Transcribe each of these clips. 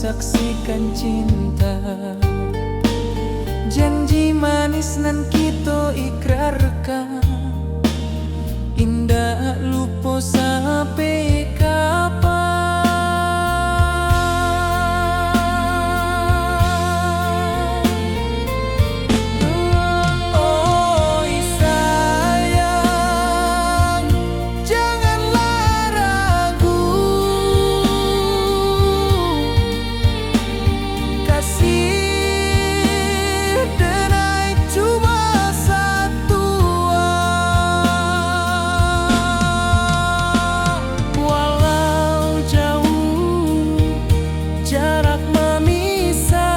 saksikan cinta. Janji manis nan kita ikrarkan, indah lupa sampai kapan. Oh sayang, janganlah ragu, kasih denai cuma satu. Walau jauh jarak memisahkan,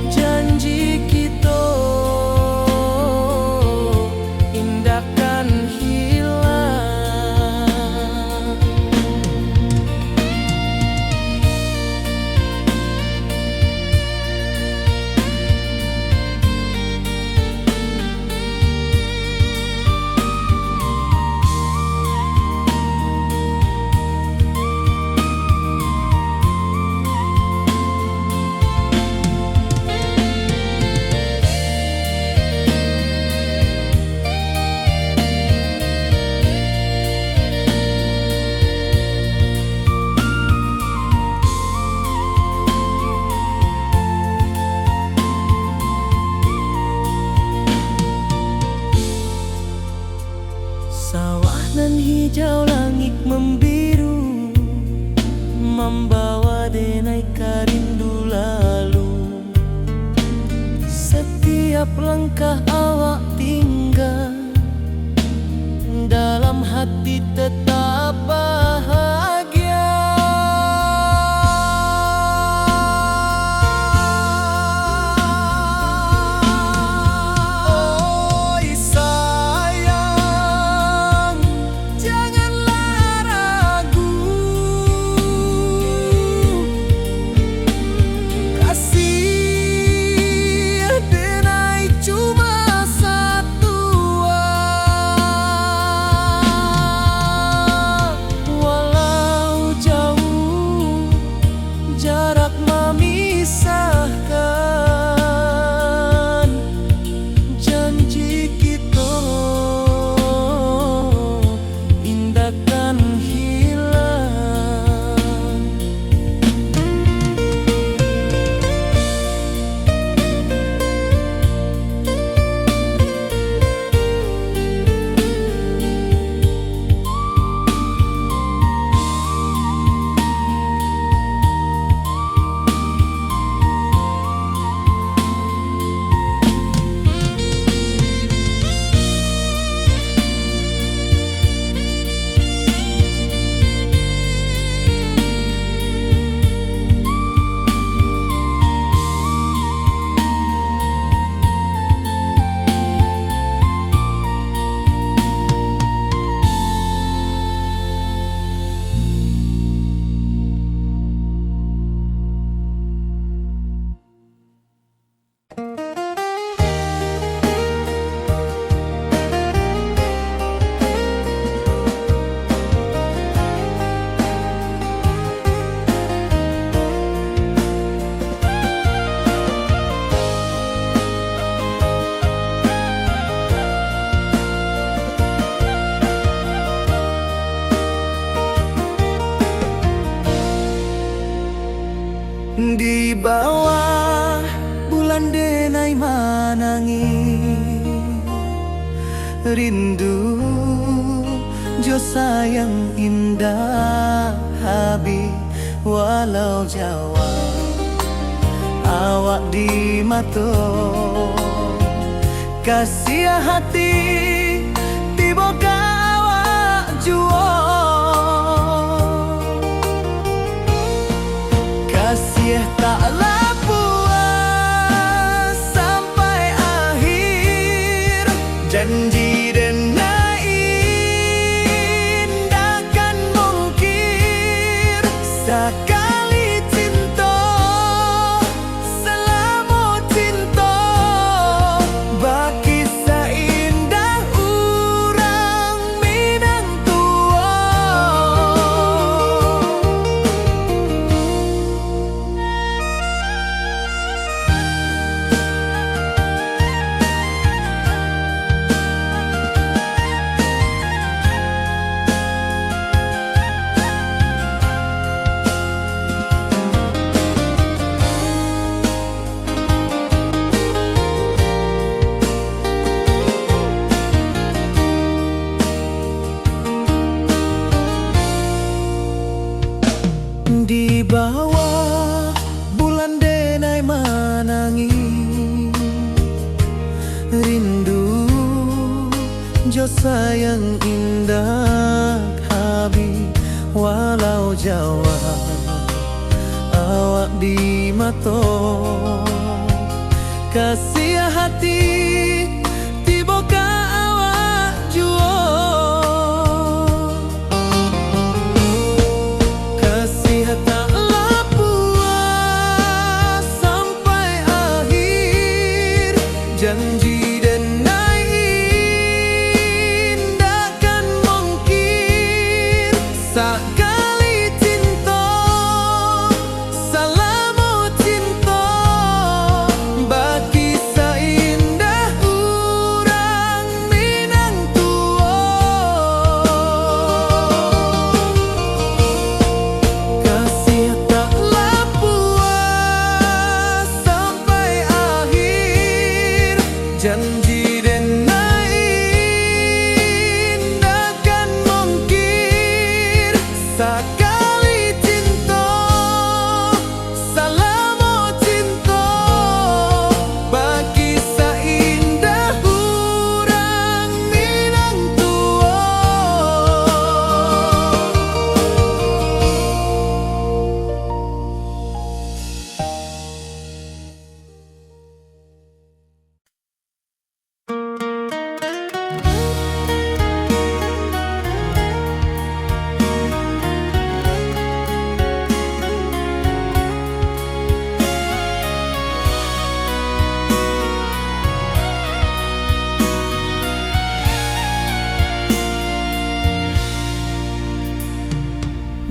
janji kita indahkan hilang. Sawah nan hijau, langit membiru, membawa denai karindu lalu. Setiap langkah awak tinggal, dalam hati tetap bahagia. Oh sayang, janganlah ragu, kasih denai cuma satu. Walau jauh jarak memisahkan, janji kita indahkan hilang. Di bawah bulan denai manangi, rindu jo sayang indah habi. Walau jauh awak di mata, kasih hati tiba awak jua. Kasih taklah puas sampai akhir, janji denai indahkan mungkir. Sekali cinta selama cinta, baki seindah urang minang tua. mato kasih hati tiba ka awak juo kasih tak puas sampai akhir janji janji denai takkan mungkin sekali cinta selama cinta bagi seindah urang minang tua.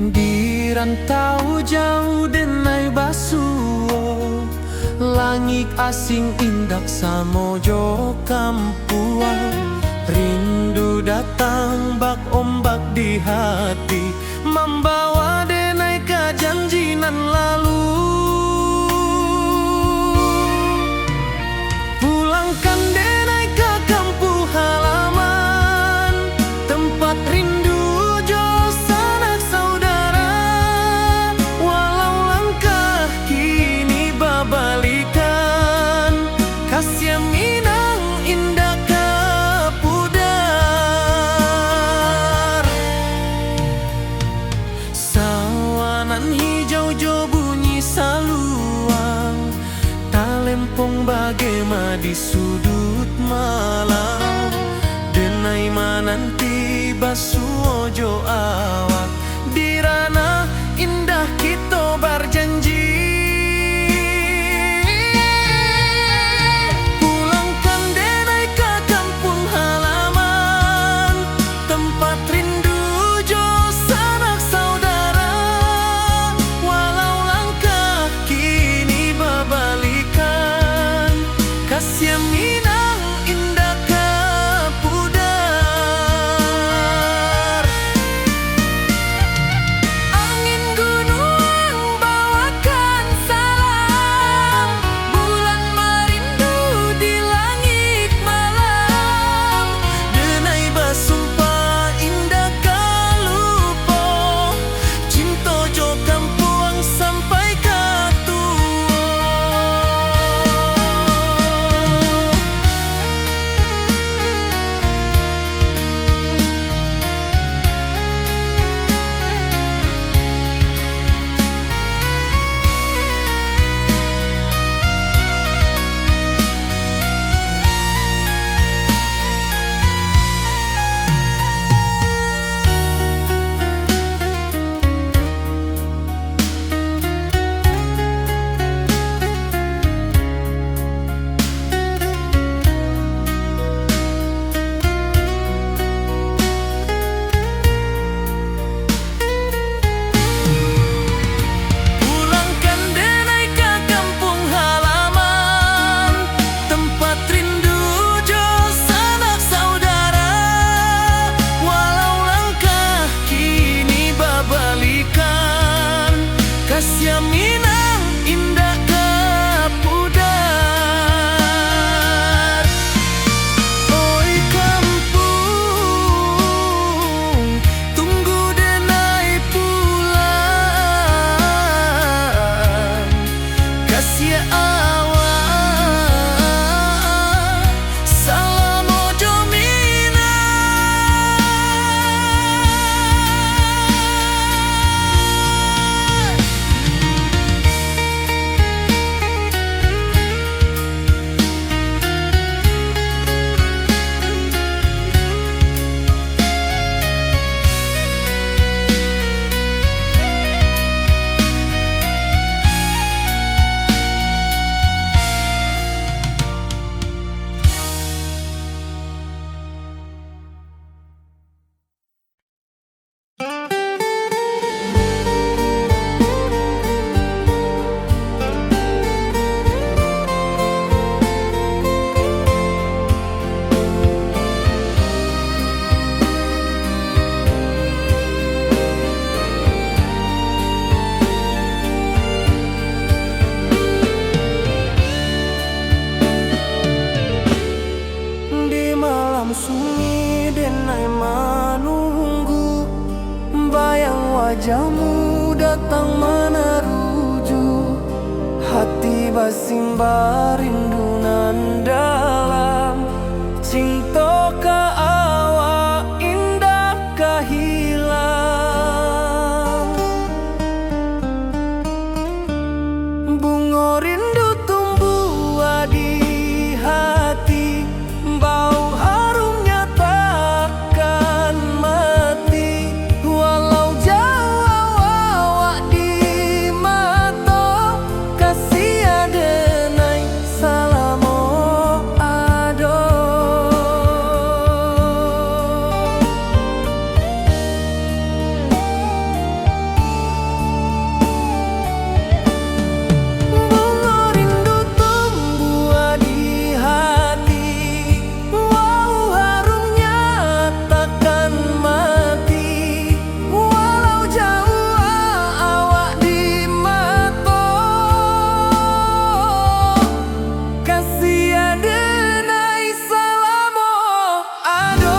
Di rantau jauh denai basuo langit asing indak samojo kampuan rindu datang bak ombak di hati membawa denai ke janji nan lalu pulangkan denai ke kampung halaman tempat rindu bagema di sudut malam denai mananti basuojo awak di ranah indah kita berjanji pulangkan denai ke kampung halaman tempat rindu jo sanak saudara walau langkah kini babalikan kasih minang indah ke pudar wajahmu datang meneruju, hati basimba rindu nan dalam. Cinta ka awak indah kahilang. Bunga rindu tumbuh di hati, bau harumnya takkan mati. Walau jauh awak di mata, kasih adenai salamo ado. Bunga rindu tumbuh di hati, wow harumnya takkan mati. Walau jauh awak di mata, kasih adenai salamo ado.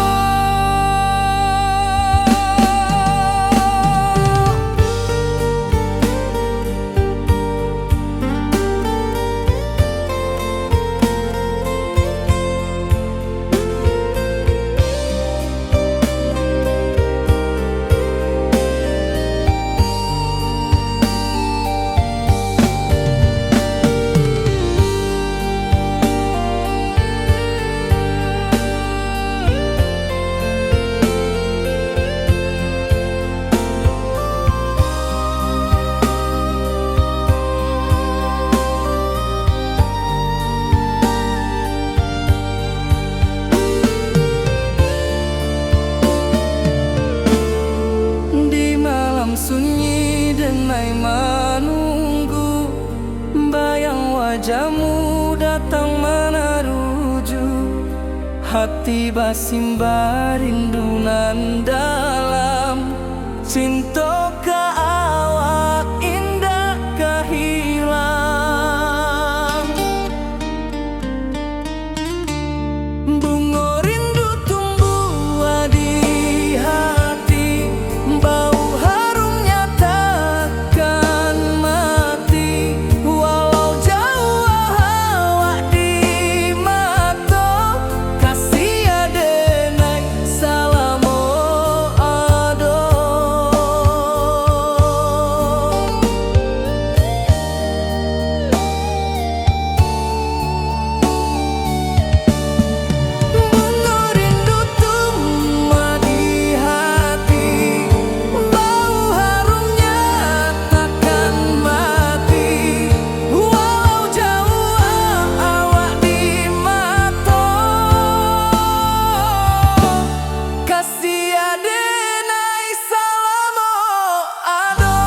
Di malam sunyi denai menunggu, bayang wajahmu datang meneruju, hati basimba rindu nan dalam. Cinta ka awak indah kahilang. Bunga rindu tumbuh di hati, bau harumnya takkan mati. Walau jauh awak di mata, kasih adenai salamo ado. Bunga rindu tumbuh di hati, bau harumnya takkan mati. Walau jauh awak di mata, kasih adenai salamo ado.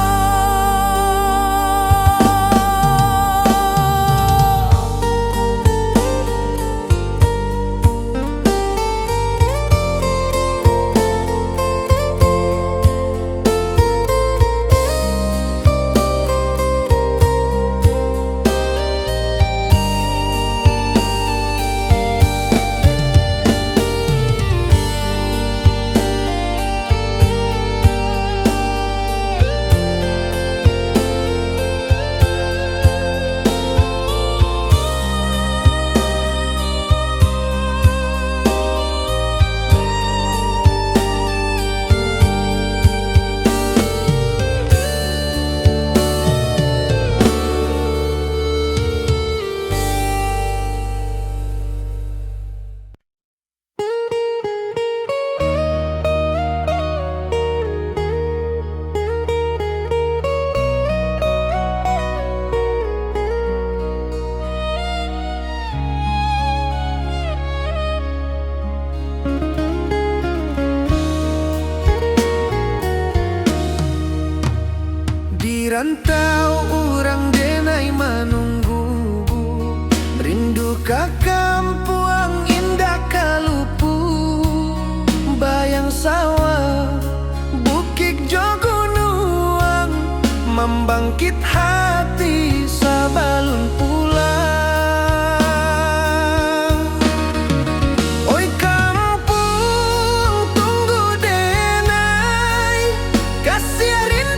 Di rantau urang denai menunggu, rindu ka kampung indah kalupu. Bayang sawah bukit jo gunung, membangkit hati sabalun pulang. Oi kampung tunggu denai, kasih rindu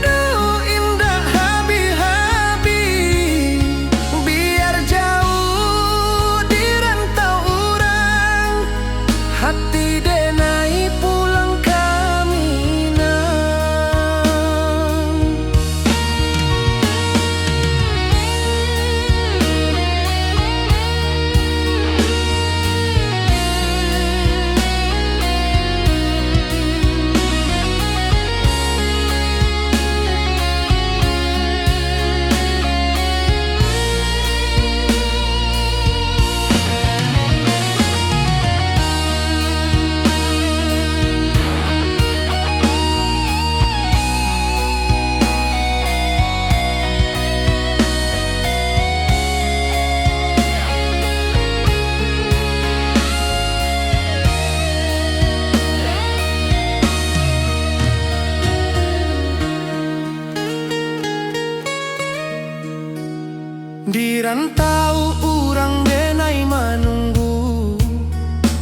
rantau urang denai manunggu,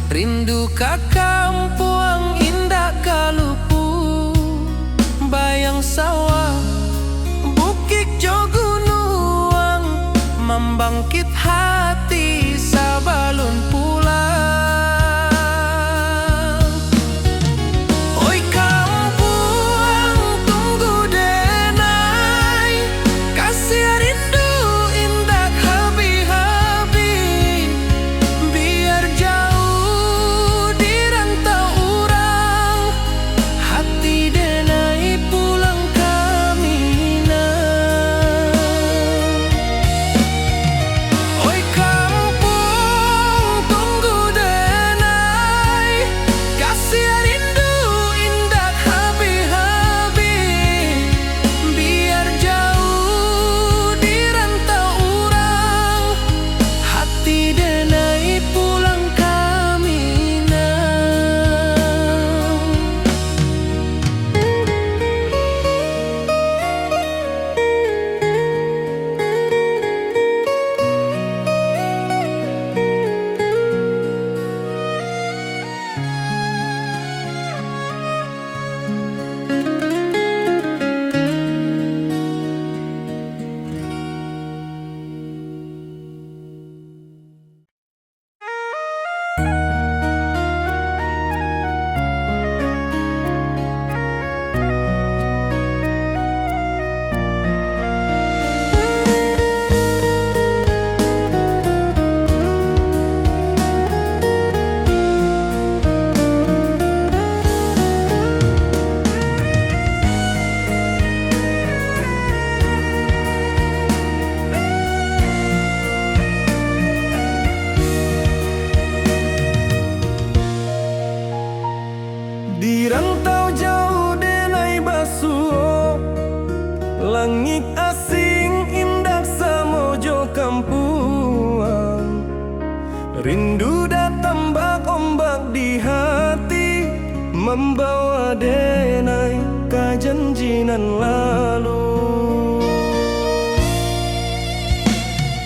rindu ka kampung indah kalupu, bayang sawah bukit jo gunung, membangkit hati sabalun pulang. Oi kampung tunggu denai, kasih rindu indah habi-habi, biar jauh di rantau urang, hati denai pulang kamina. Oi kampung tunggu denai, kasih rindu indah habi-habi, biar jauh di rantau urang, hati denai pulang kamina. Di rantau jauh denai basuh, langit asing indah samojo kampuang, rindu datang bak ombak di hati, membawa denai ke janjinan lalu.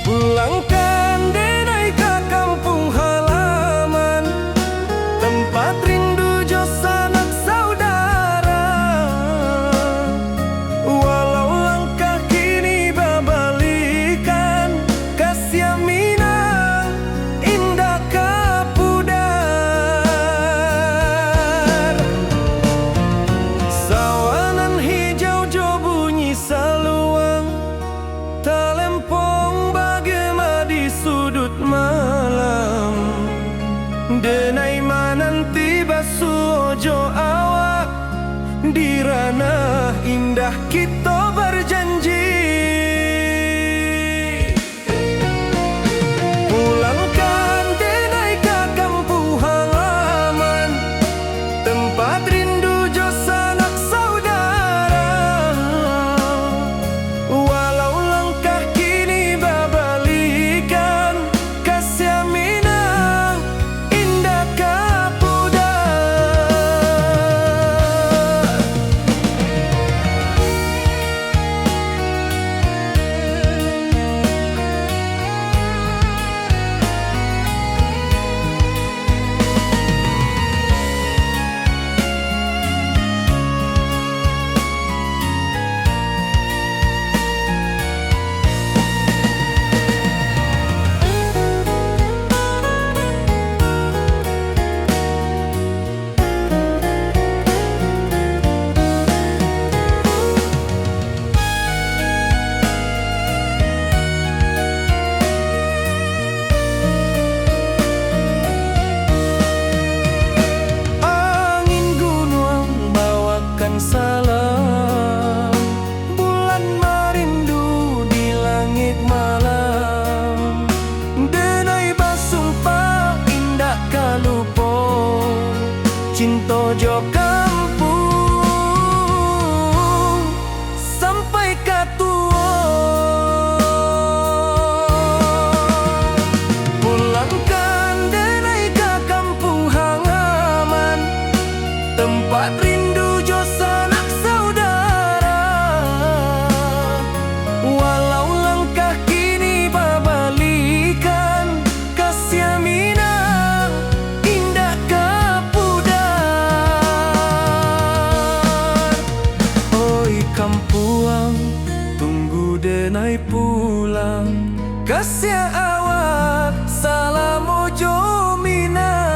Pulangkan denai ke kampung halaman, tempat rindu jo sanak saudara. Walau langkah kini babalikan, kasih minang indah kapudar. Sawanan hijau jo bunyi saluang, talempong bagema di sudut malam. Denai mananti basuh ojo awak, di ranah indah kita berjanji. Pulangkan denai ke kampung halaman, tempat rindu jo sanak saudara. Walau langkah kini babalikan, kasih minang indah kapudar. pulang, kasih awak salam ojo minang.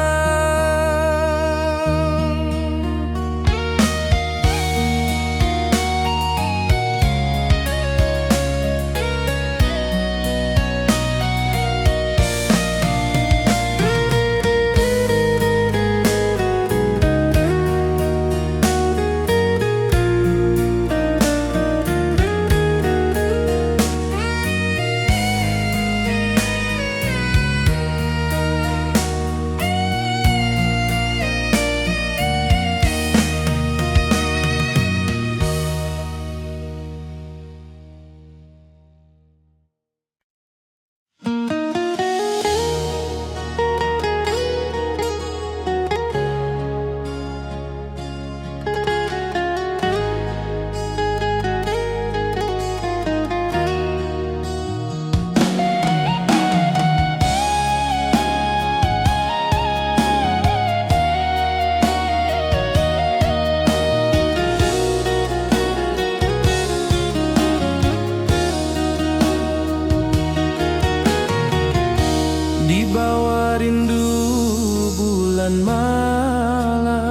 Di bawah rindu bulan malam,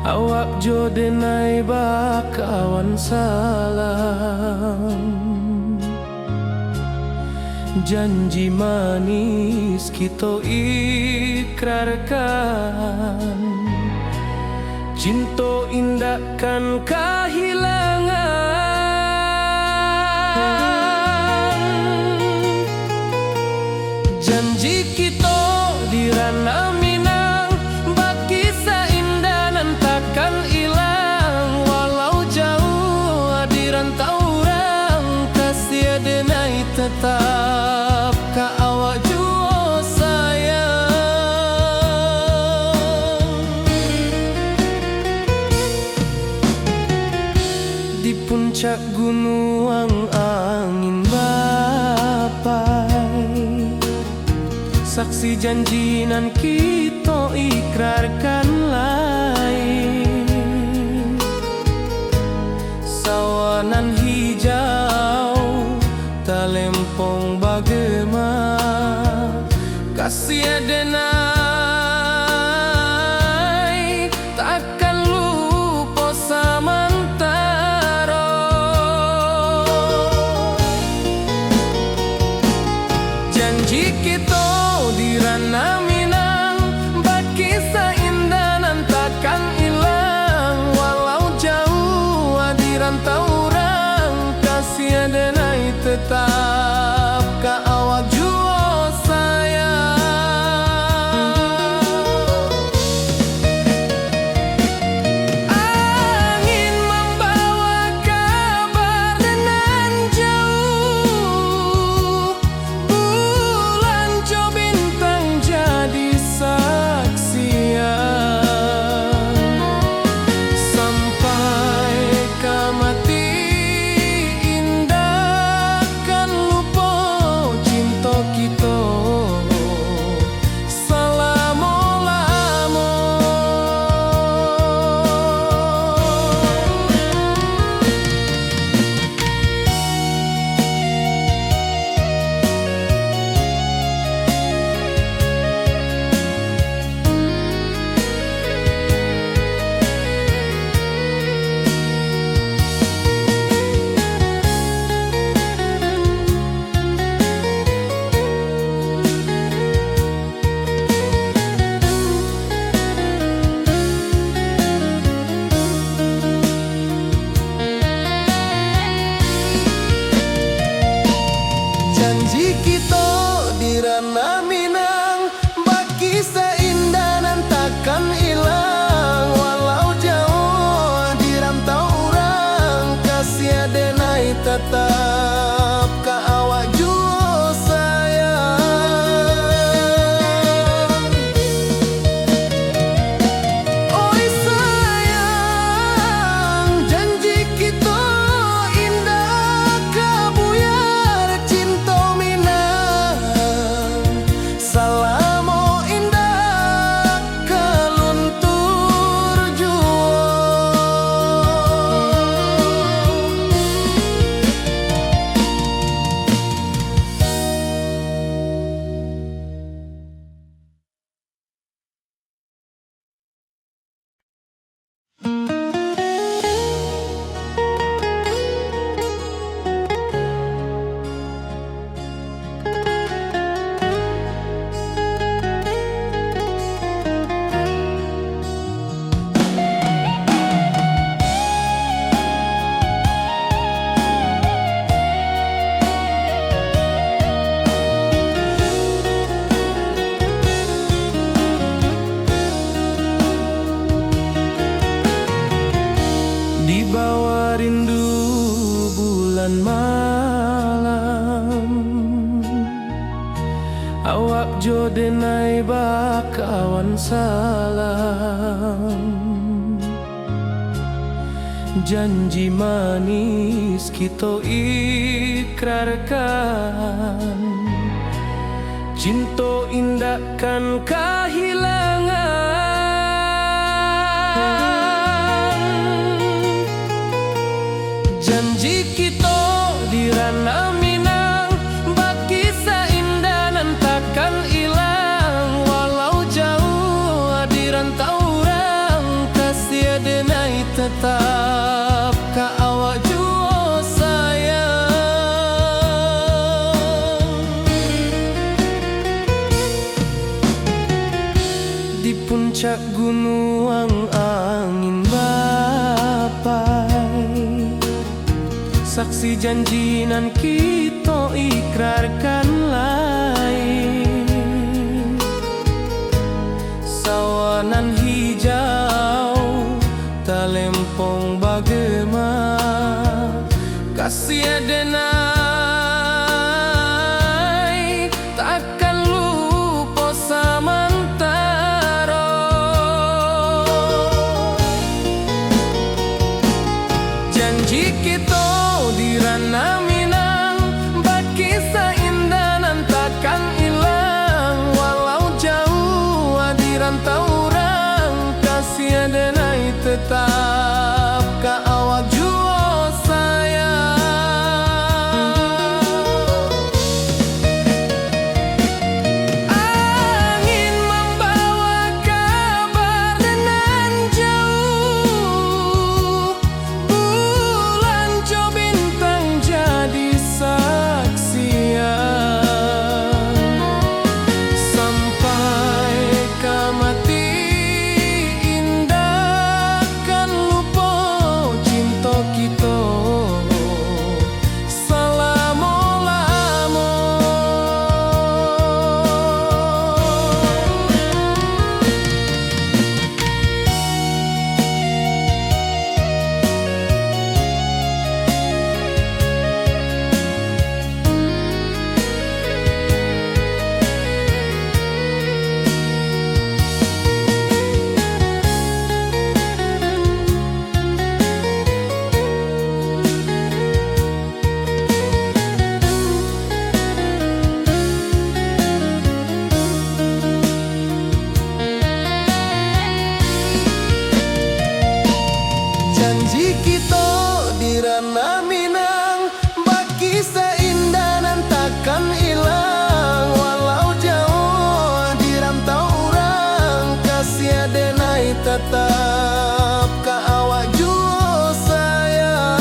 awak jo denai bakawan salam. Janji manis kita ikrarkan, cinta indahkan kehilangan. Janji kita di ranah Minang, bakisah indah nan takkan hilang. Walau jauh di rantau orang, kasih denai tetap ka awak jua sayang. Di puncak gunung angin bapai, saksi janji nan kita ikrarkan lain. Sawanan hijau talempong bagema, kasih denai takkan lupa samantara. Janji kita di ranah Minang, bakisah indah nan dan malam. Awak jo denai bakawan salam. Janji manis kita ikrarkan, cinta indahkan kehilangan. Janji kita di ranah Minang, baki seindah nan takkan hilang. Walau jauh di rantau orang, kasih denai tetap ka awak jua sayang. Di puncak gunung angin bapai, saksi janji nan kita ikrarkan lain. Sawanan hijau talempong bagema, kasih denai takkan lupa samantara. Janji kita di ranah Minang, baki seindah nan takkan hilang. Walau jauh di rantau orang, kasih denai tetap ka awak jua sayang. Angin membawa kabar nan jauh, bulan jo bintang jadi saksian. Sampai ke mati indah kan lupa cinta kita selama-lama. Janji kita di ranah Minang, baki seindah nan takkan hilang. Walau jauh di rantau orang, kasih denai tetap ka awak jua sayang.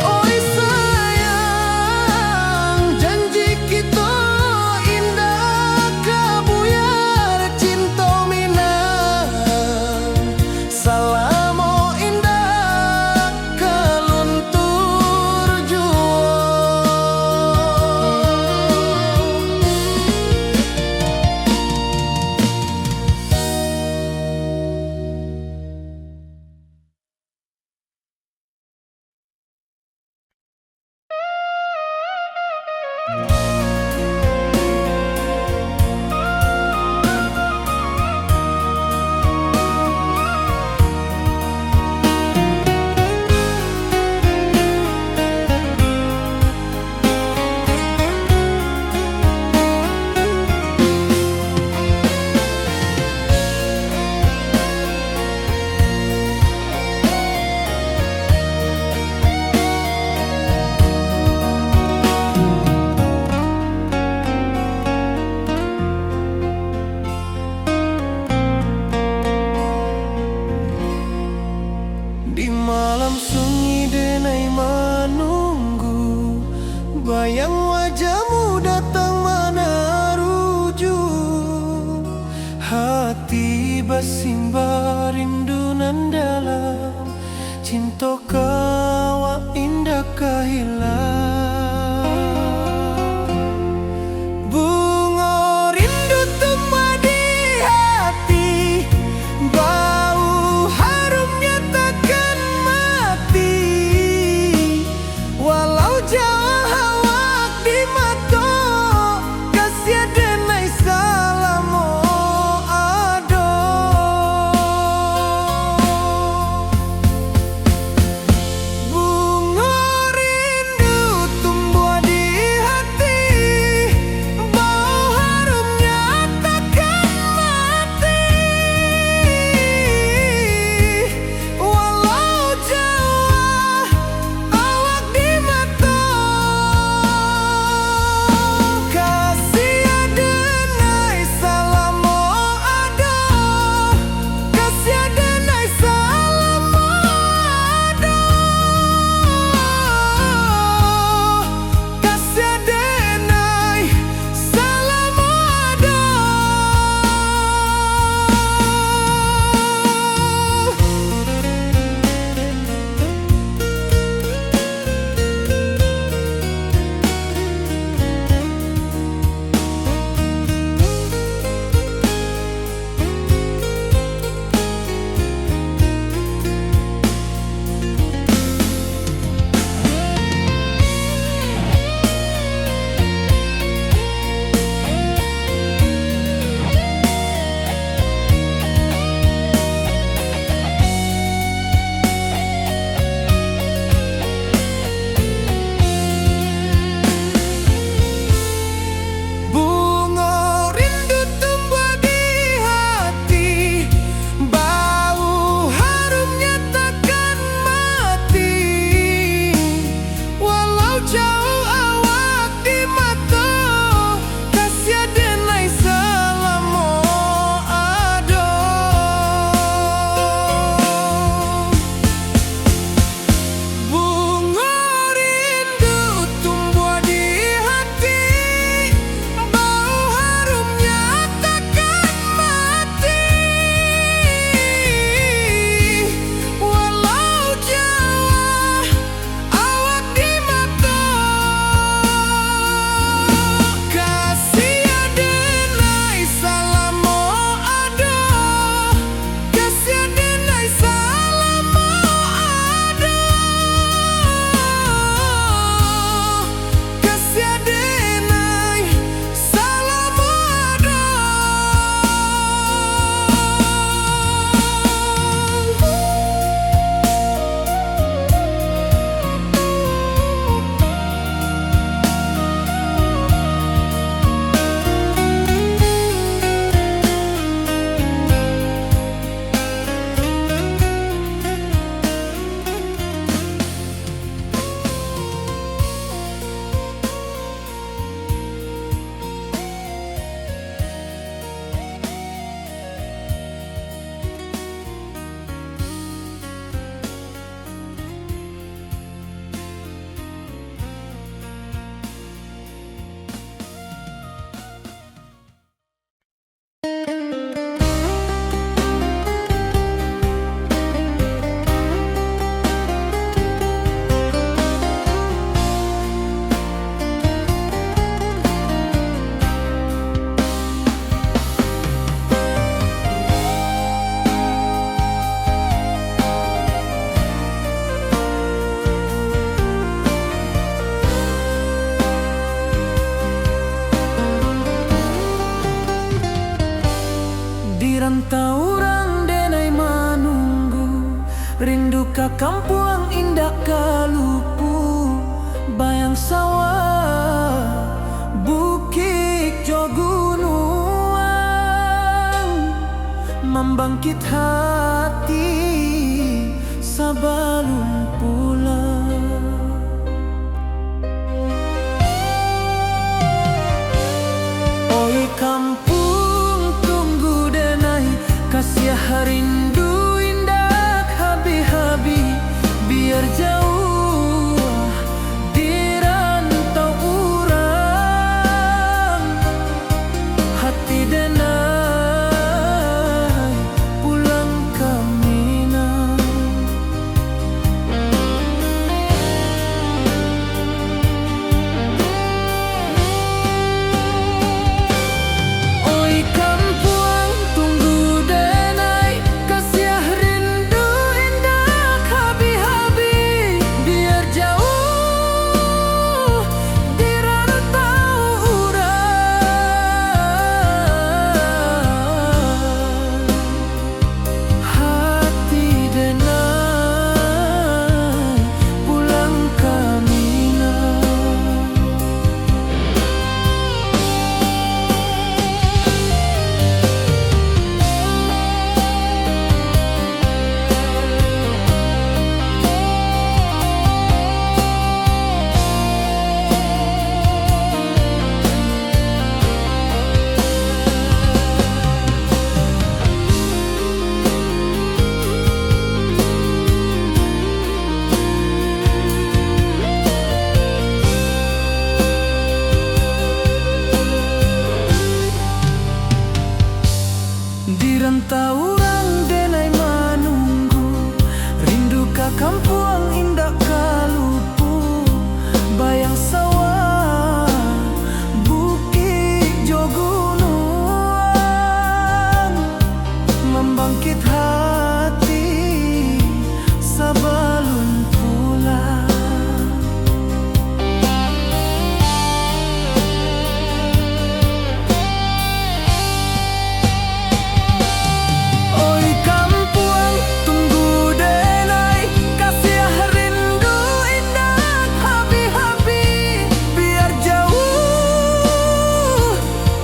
Oi sayang, janji kita indah kabuyar cinta Minang. Salamo indah keluntur jua. Di malam sunyi denai menunggu, bayang wajahmu datang meneruju. Hati bersimbar rindu nan dalam, cinta kawa indah kehilang. Bunga rindu tumbuh di hati, bau harumnya rantau orang denai manunggu, rindu ka kampung indah kalupu, bayang sawah bukit jo gunung, membangkit hati sabalun pulang. Oi kampung tunggu denai, kasih rindu indah habi-habi, biar jauh di rantau urang, hati denai pulang ke Minang. Oi kampung tunggu denai, kasih rindu indah habi-habi, biar jauh di rantau urang, hati denai pulang ke Minang. Di rantau orang denai manunggu, rindu ka kampung indah kalupu, bayang sawah bukit jo gunung, membangkit hati sabalun pulang. Oi kampung tunggu denai, kasih rindu indah habi-habi, biar jauh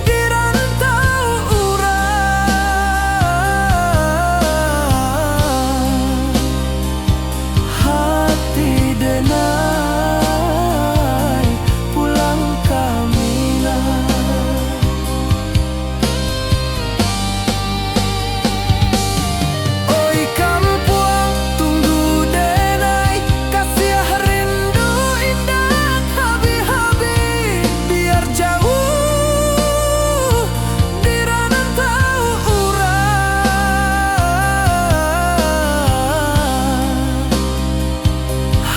di rantau urang, hati denai pulang ke Minang. Oi kampung tunggu denai, kasih rindu indah habi-habi, biar jauh di rantau urang,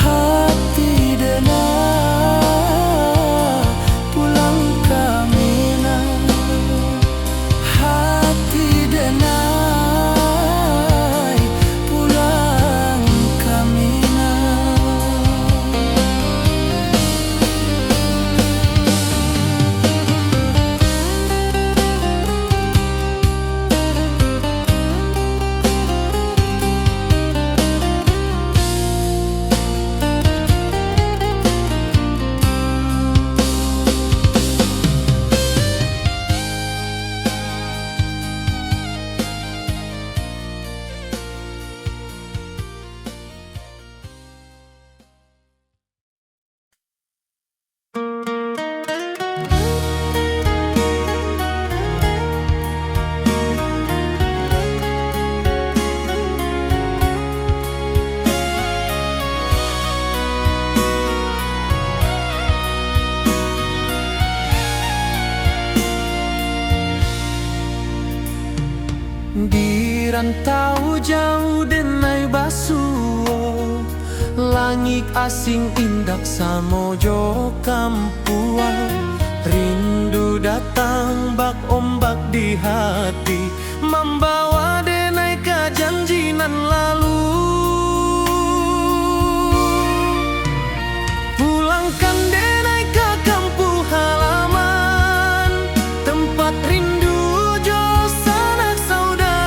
hati denai pulang ke Minang, hati denai pulang ke Minang. Di rantau jauh denai basuo, langit asing indak samojo kampuan, rindu datang bak ombak di hati, membawa denai ke janji nan lalu. Pulangkan denai ke kampung halaman, tempat rindu jo sanak saudara.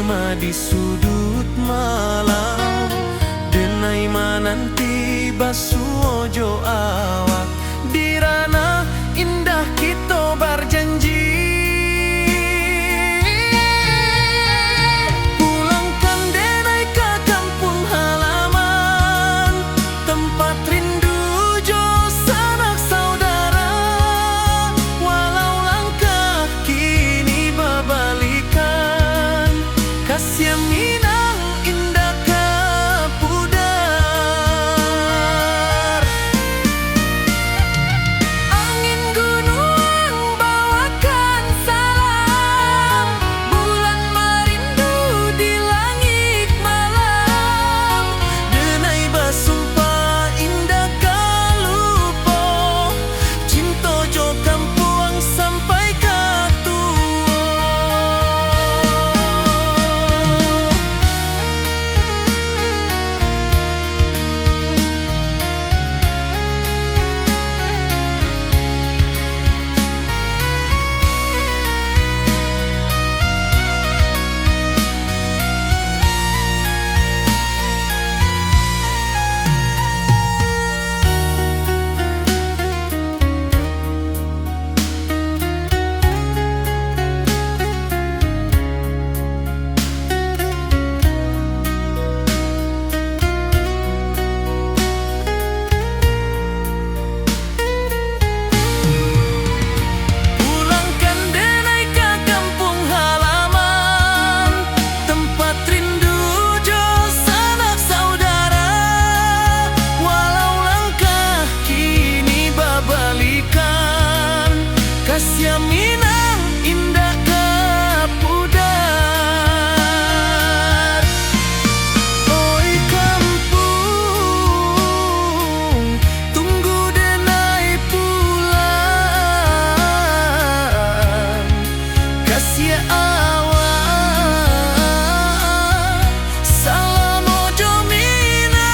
bergema di sudut malam, denai mananti basuojo awak di ranah indah kita berjanji. Pulangkan denai ke kampung halaman, tempat rindu jo sanak saudara. Walau langkah kini berbalikan, kasih Minang indah ke pudar. Angin gunung bawakan salam, bulan merindu di langit malam. Denai basumpah indah kalupo, cinta jo kampung sampai ke tua. Pulangkan denai ke kampung halaman, tempat rindu jo sanak saudara. Walau langkah kini berbalikan, kasih Minang indah ke pudar. Oi kampung, tunggu denai pulang, kasih awak salam ojo Minang.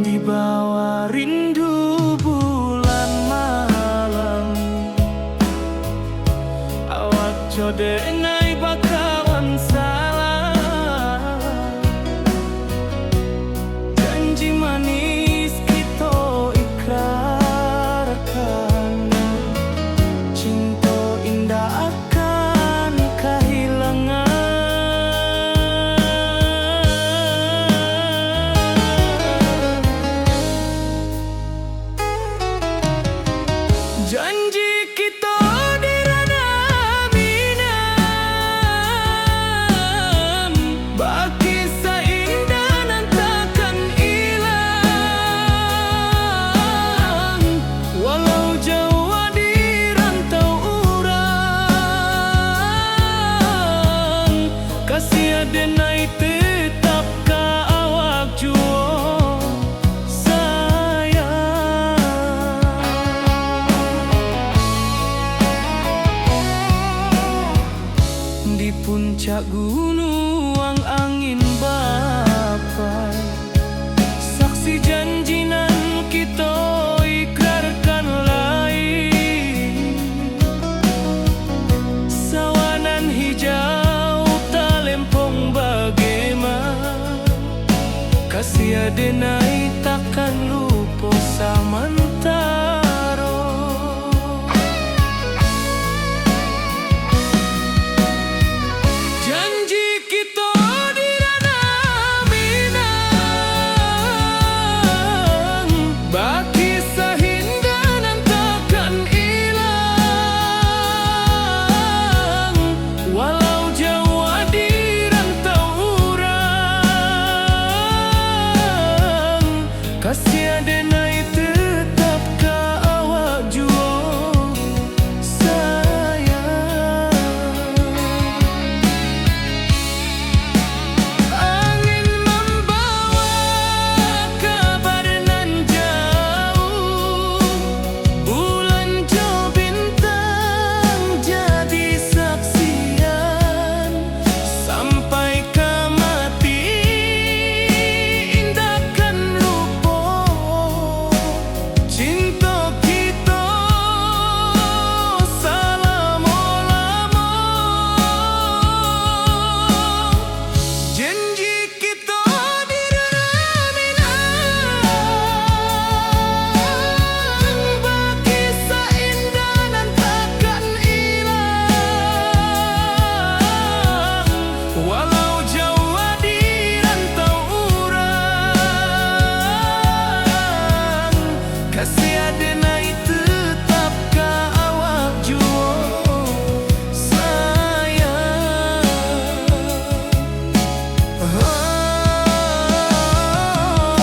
Di bawah rindu bulan malam, awak jo denai bakawan salam. Janji manis kita ikrarkan, cinta indah akan kehilangan. Janji kita di ranah Minang, baki seindah nan takkan hilang. Walau jauh di rantau urang, kasih denai tetap ka awak juo sayang. Di puncak gunung angin bapai, saksi janji nan kita ikrarkan lain. Sawanan hijau talempong bagaimana, kasih denai takkan lupa samantara. Janji kita di ranah Minang, baki sahinda nan takkan hilang. Walau kasih adenai tetap ka awak jua sayang. Angin membawa kabar nan jauh, bulan jo bintang jadi saksian, sampai ke mati indahkan lupa cinta kita selama-lama. Janji kita di dalam minang, berkisah indah dan takkan hilang, walau jauh di rantau urang. Kasih adenai tetap ka awak jua sayang.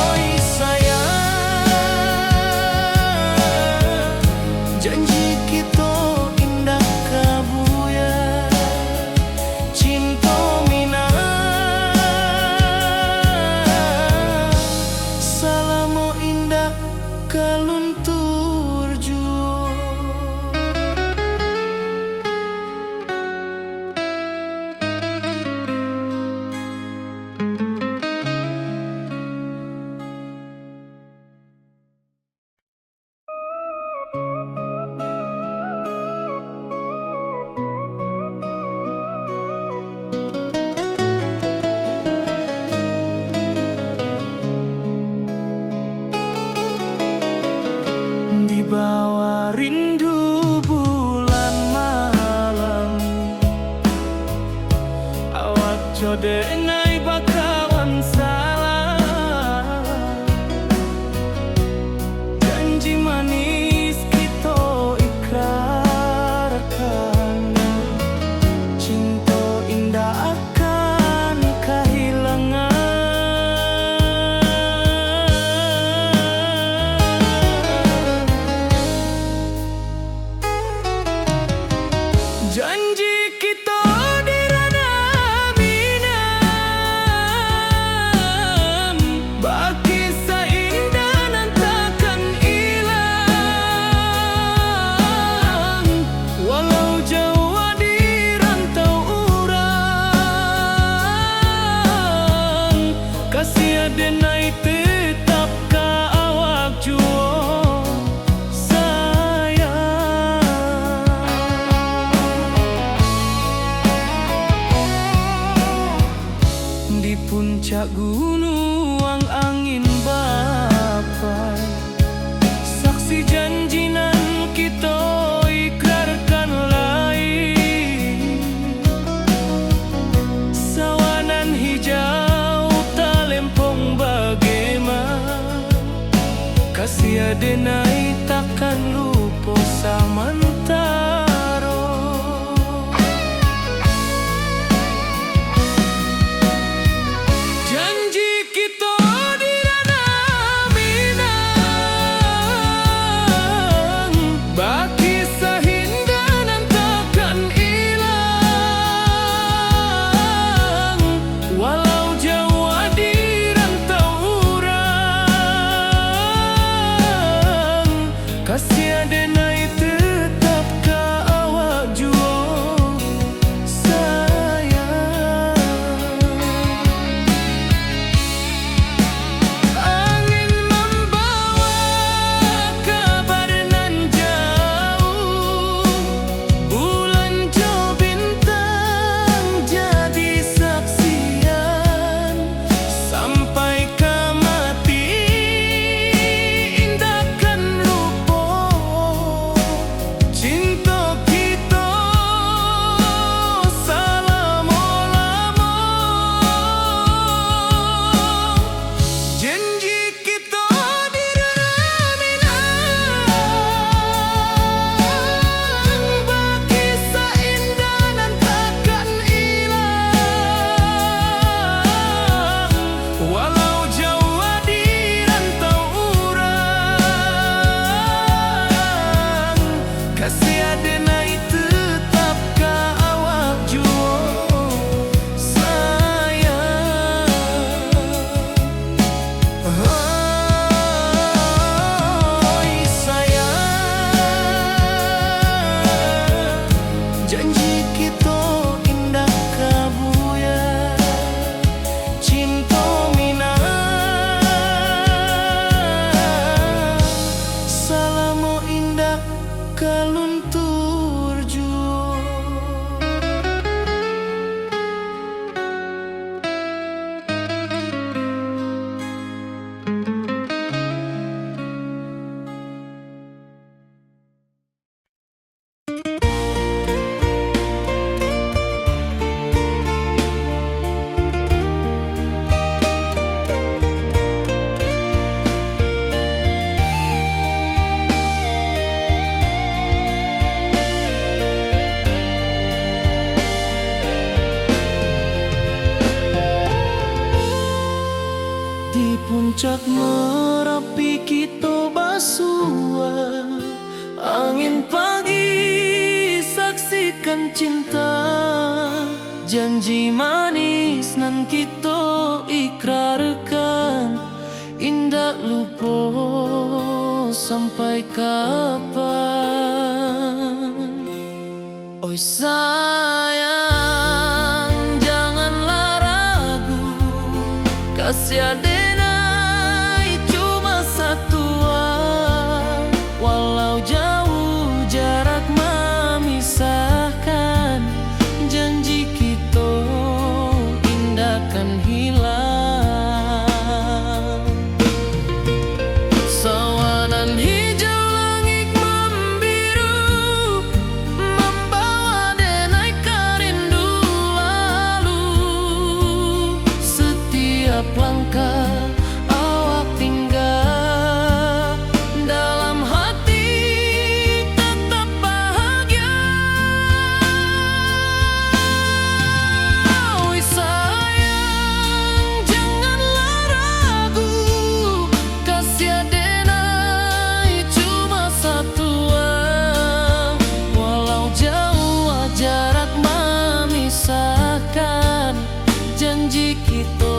Oi sayang, janji kita indah kabuya, cinta minang selama indah kaluntur jua. Di bawah rindu bulan malam, awak jodenai bakawan salah. Janji manis kita ikrarkan, cinta indah akan kehilangan. Janji kita di ranah minang, berkisah indah nan takkan hilang, walau jauh di rantau urang. Kasih adenai tetap ka awak jua sayang. Di puncak gunung angin bapai, saksi janji nan kita ikrarkan lain. Sawanan hijau talempong bagaimana, kasih adenai takkan lupa samantara. Janji kita di ranah minang, berkisah indah nan takkan hilang, walau jauh di rantau urang. Kasih adenai tetap bisikan cinta, janji manis nan kita ikrarkan, indah lupa sampai kapan. Oi sayang, janganlah ragu, kasih adenai cuma satu, walau jauh jarak memisahkan, janji kita indah kan hilang. Sawanan hijau langit membiru, membawa denai kerindu lalu. Setiap langkah awak tinggal, dalam hati tetap bahagia. Oi sayang, janganlah ragu, kasih adenai cuma satu, walau jauh jarak memisahkan, janji kita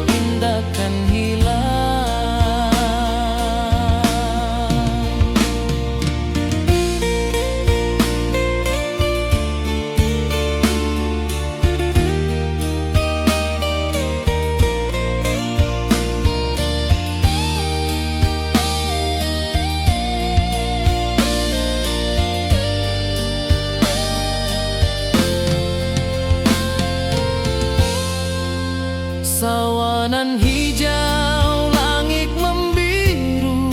indah kan hilang. Sawanan hijau langit membiru,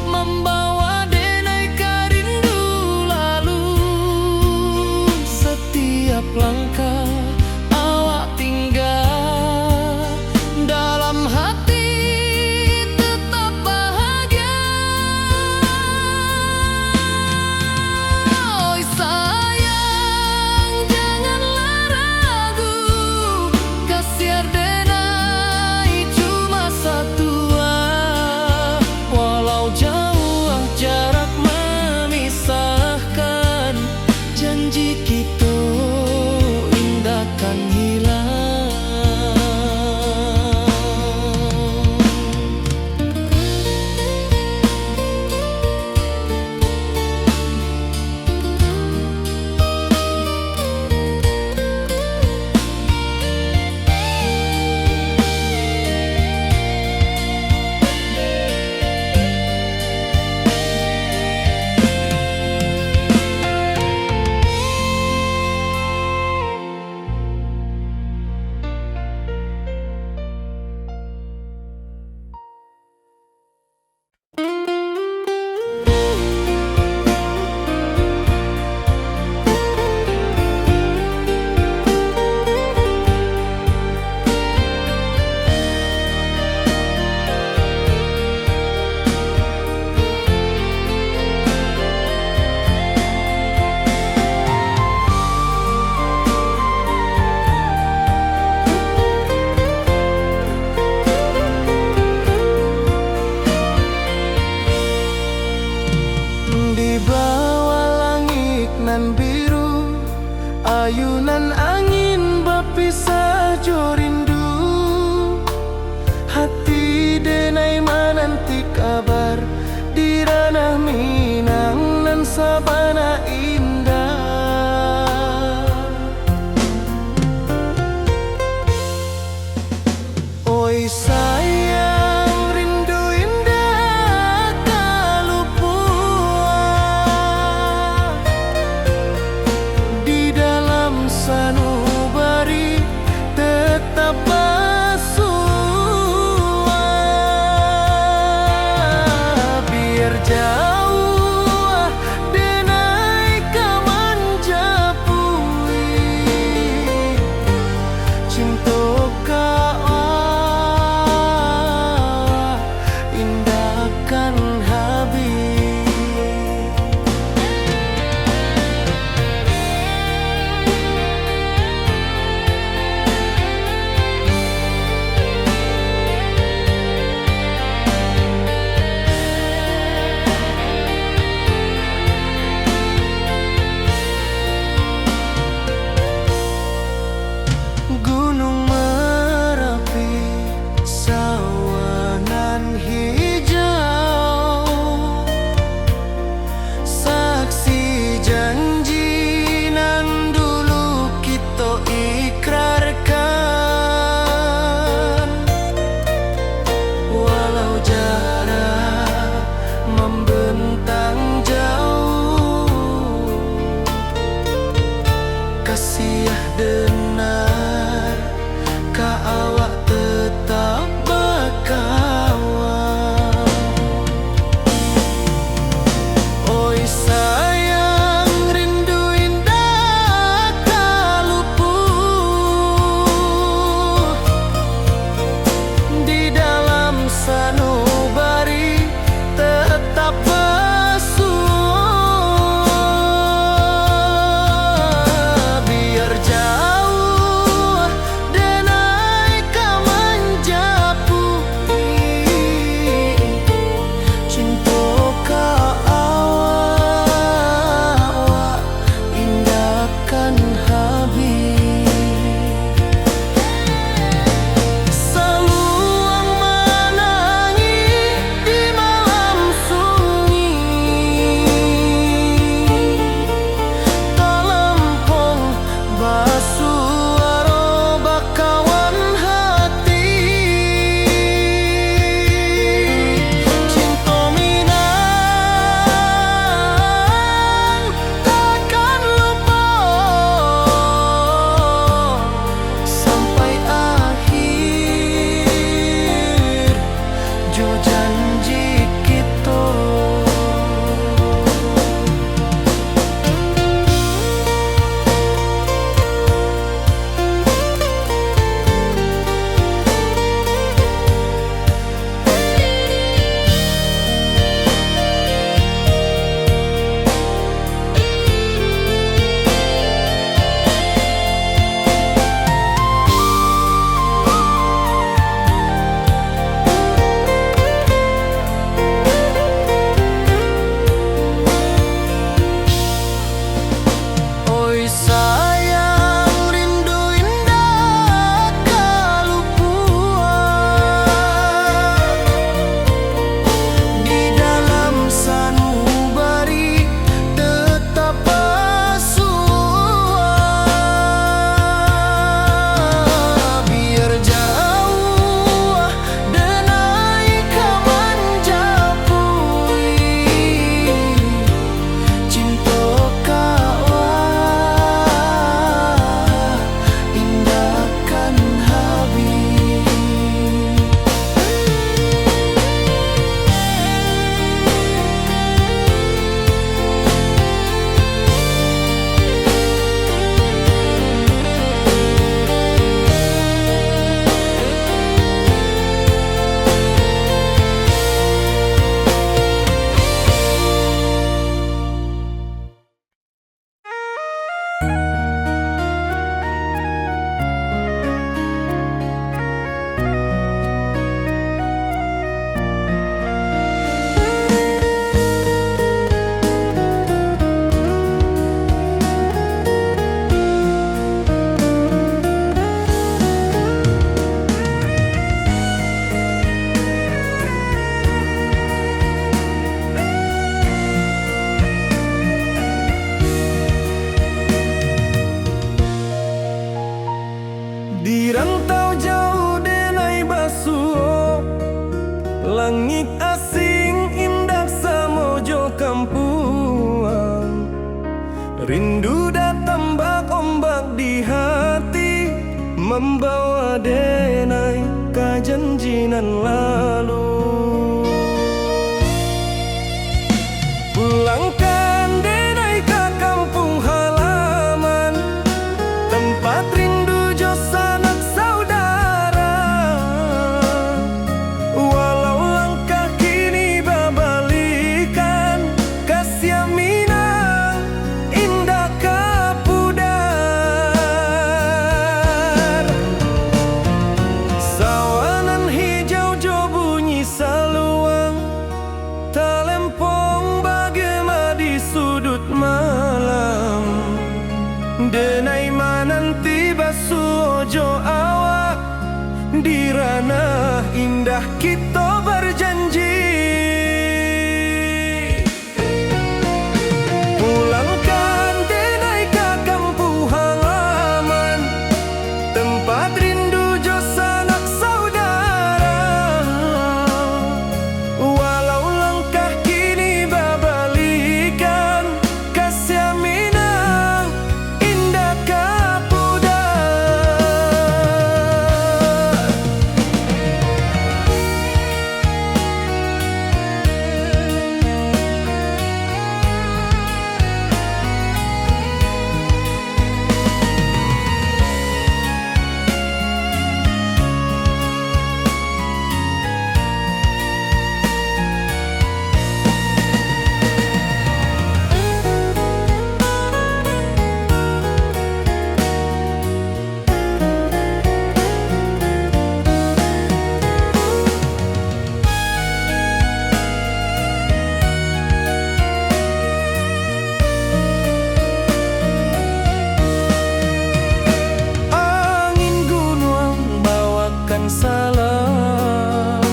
membawa denai kerindu lalu. Setiap langkah awak tinggal, dalam hati tetap bahagia. Oi sayang, janganlah ragu, kasih adenai cuma satu, walau jauh jarak memisahkan, janji kita indah kan hilang. Di bawah langit nan biru, ayunan angin berpisah jo rindu. Hati denai menanti kabar, di ranah Minang nan sabana indah. Oi sayang, rindu indah kalupua, di dalam sanubari tetap bersua. Biar jauh denai kaman japui, cinta indahkan habis. janji kita. Di rantau jauh denai basuh, langit asing indah samojo kampuang. Rindu datang bak ombak di hati, membawa denai ke janjinan lalu. Pulangkan denai ke kampung halaman, tempat rindu jo sanak saudara. Walau langkah kini babalikan, kasih minang indah kapudar. Sawanan hijau jo bunyi saluang, talempong bagema di sudut malam. Denai mananti basuh ojo awak, di ranah indah kita berjanji. Pulangkan denai ke kampung halaman, tempat rindu jo sanak saudara. Walau langkah kini babalikan, kasih minang indah kapudar. Angin gunung bawakan salam,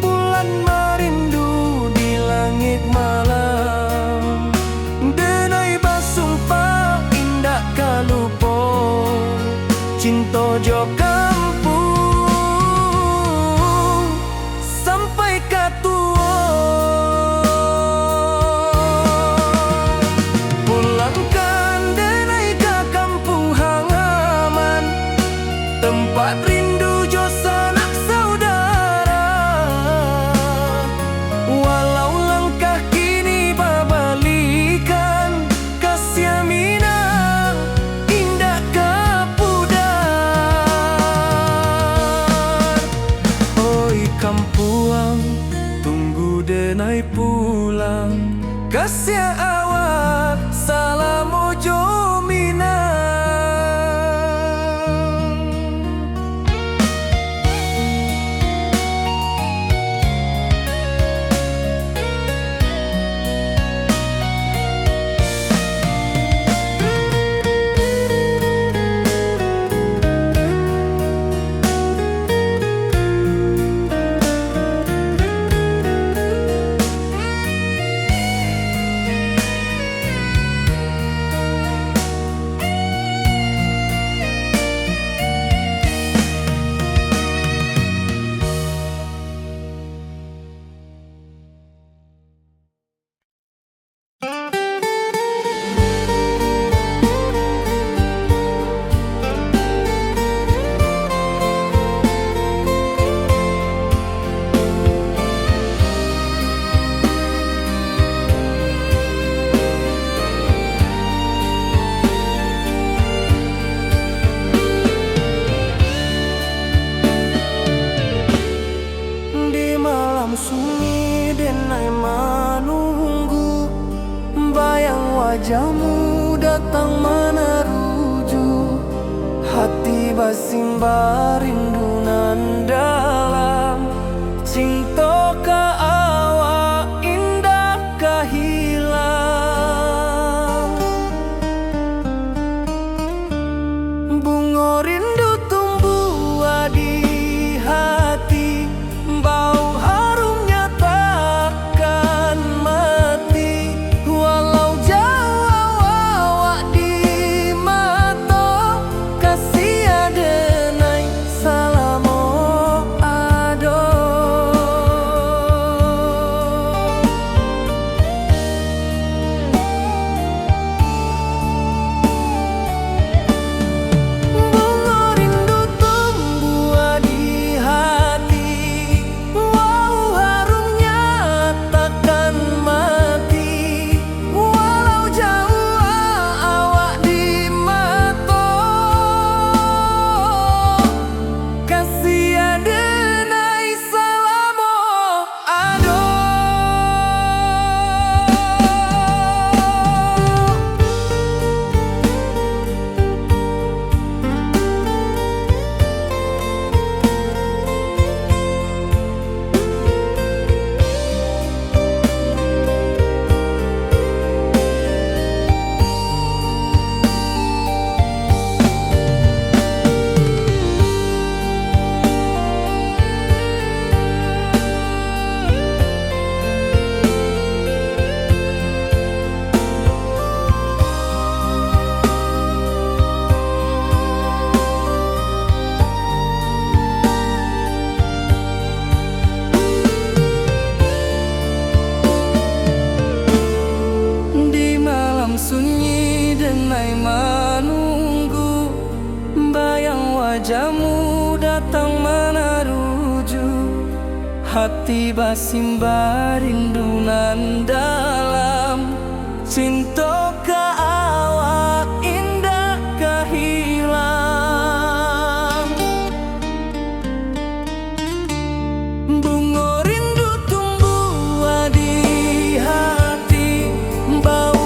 bulan merindu di langit malam. Denai basumpah indah kalupo, cinta jo kampung sampai katua. Pulangkan denai ke kampung halaman, tempat rindu jo sanak saudara. denai pulang kasih awak salam ojo minang. Sunyi denai menunggu, bayang wajahmu datang meneruju. Hati basimba rindu nan dalam, cinta ka awak indah ka hilang. Bunga rindu tumbuh di hati, bau sunyi denai menunggu, bayang wajahmu datang meneruju. Hati basimba rindu nan dalam, cinta ka awak indah ka hilang. Bunga rindu tumbuh di hati, bau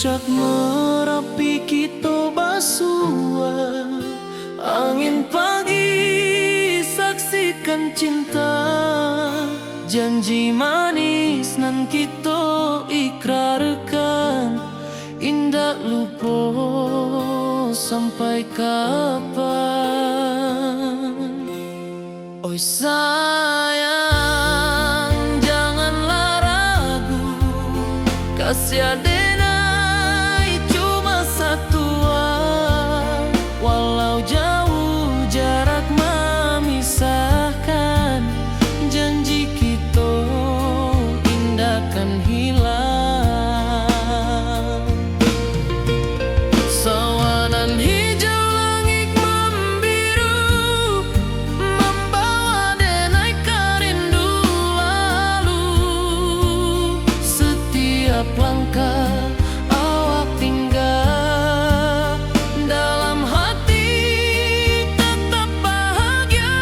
Puncak Merapi kita basua, angin pagi saksikan cinta. Janji manis nan kita ikrarkan, indah lupa sampai kapan. Oi sayang, janganlah ragu, kasih adenai cuma satu. Walau jauh jarak memisahkan, janji kita indah kan hilang. Sawanan hijau langit membiru, membawa denai kerindu lalu. Setiap langkah awak tinggal, dalam hati tetap bahagia.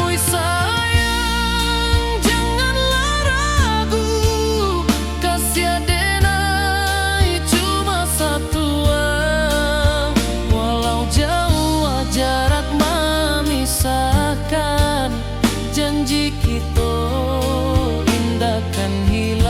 Oi sayang, janganlah ragu, kasih adenai cuma satu. Walau jauh jarak memisahkan, janji kita indah kan hilang.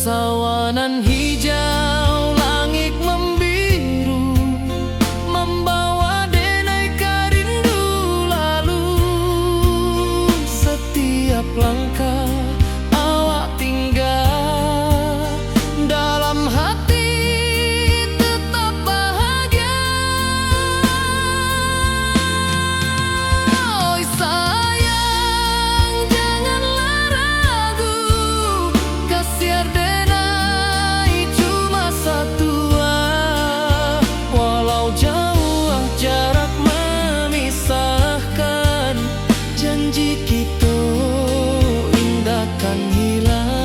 Sawanan hijau langit membiru, membawa denai kerindu lalu. Setiap langkah awak tinggal, dalam hati tetap bahagia. Oi sayang, janganlah ragu, kasih adenai cuma satu. Walau jauh jarak memisahkan, janji kita indah kan hilang.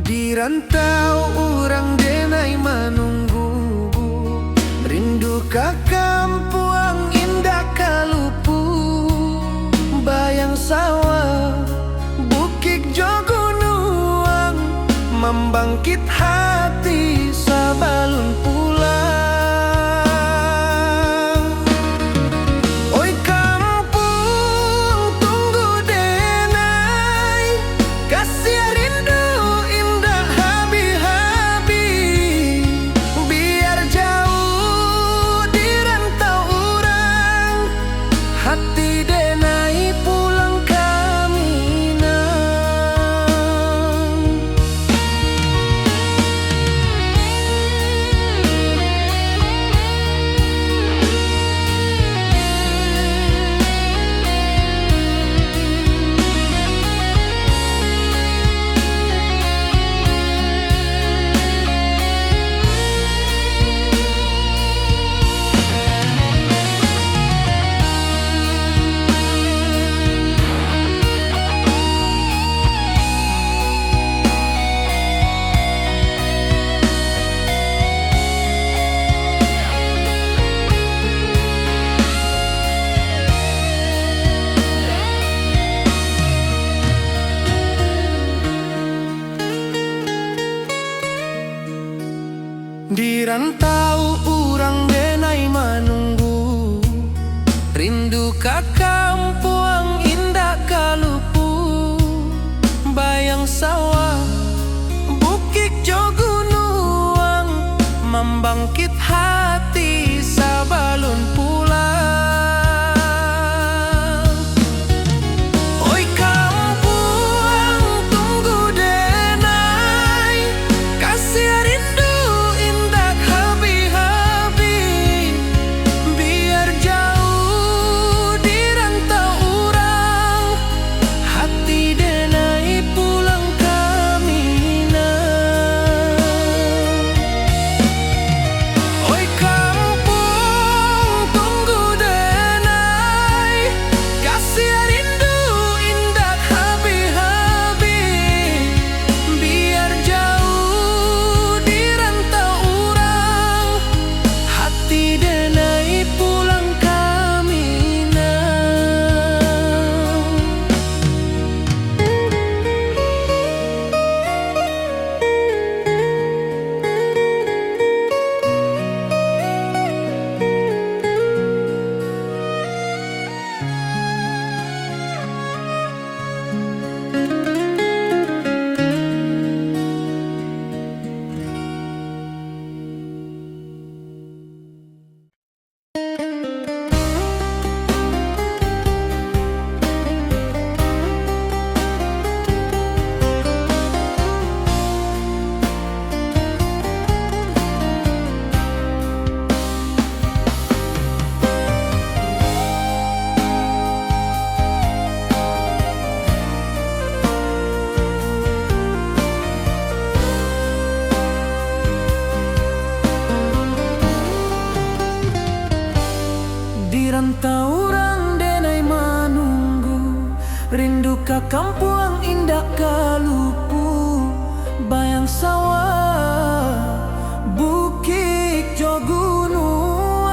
Di rantau urang denai menunggu, rindu ka kampuang indah kalupu. Bayang sawah bukit jogunuang, membangkit hati sabalun pulang. Oi kampung tunggu denai, kasih rindu indah habi-habi. Biar jauh di rantau urang, hati denai pulang ka Minang. Bayang sawah, bukit jo gunung, membangkit hati sabalun pulang. Oi kampung tunggu denai, kasih rindu indah habi-habi. Biar jauh di rantau urang, hati denai pulang kamina. Oi kampung tunggu denai, kasih rindu indah habi-habi. Biar jauh di rantau urang, hati denai pulang kamina. Di rantau urang denai manunggu, rindu ka kampung indah kalupu. Bayang sawah, bukit jo gunung,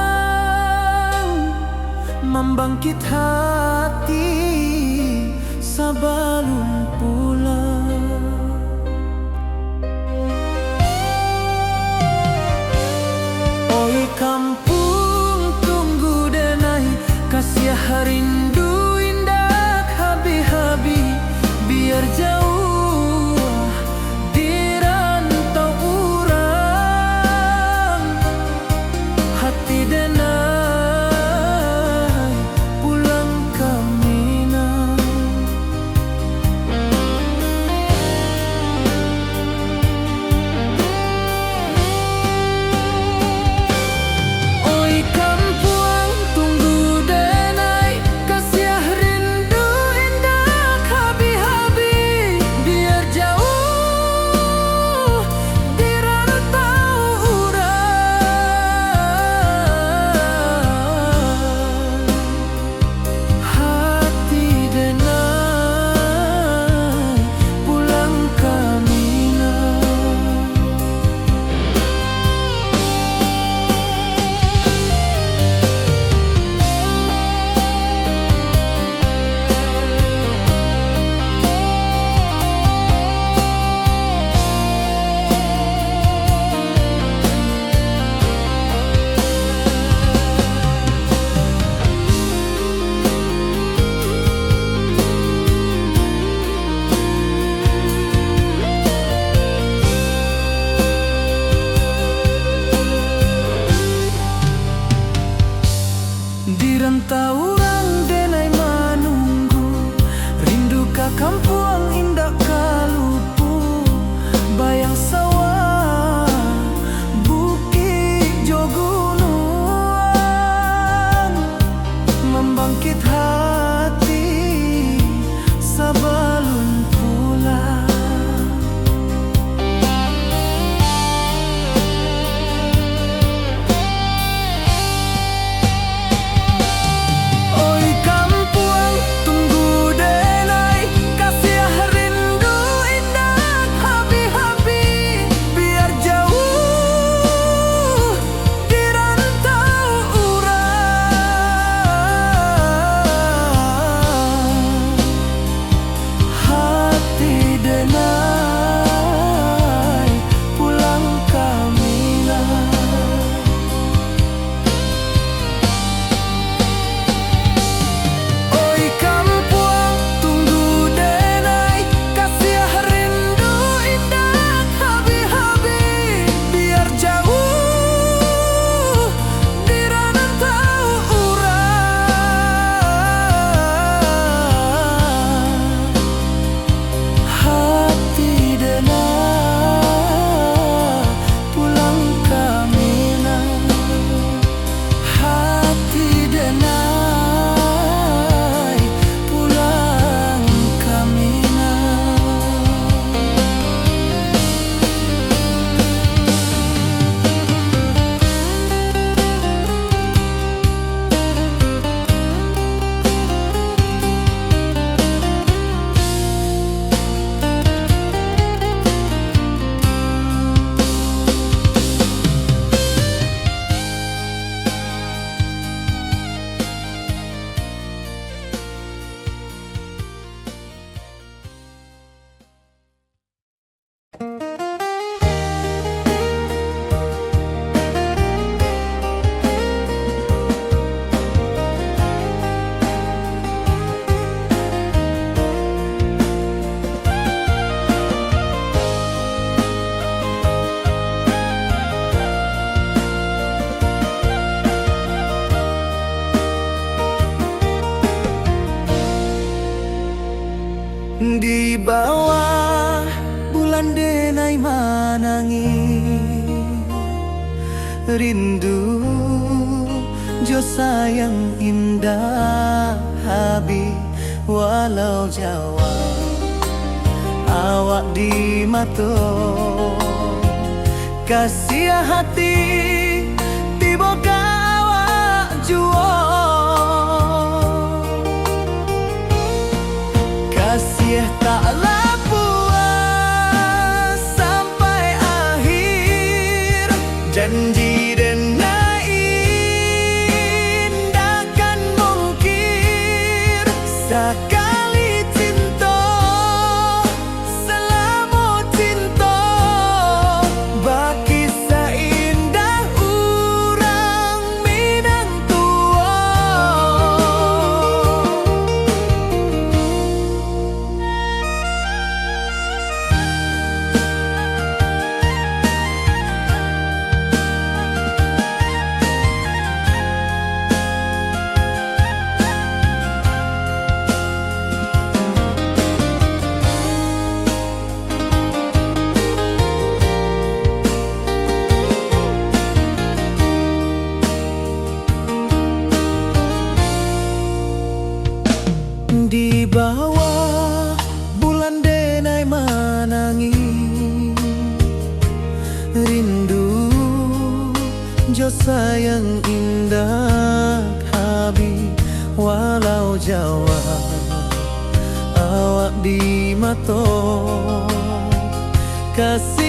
membangkit hati sabalun pulang. Oi kampung tunggu denai, kasih rindu indah habi-habi. manangi rindu jo sayang indah habi walau Jawa awak di mato kasih hati tiba awak juo kasih taklah puas sampai akhir janji denai indah kan mungkir sekali cinta selama cinta baki seindah urang minang tua. Di bawah bulan denai manangi rindu jo sayang indah habi walau Jawa awak di mato kasih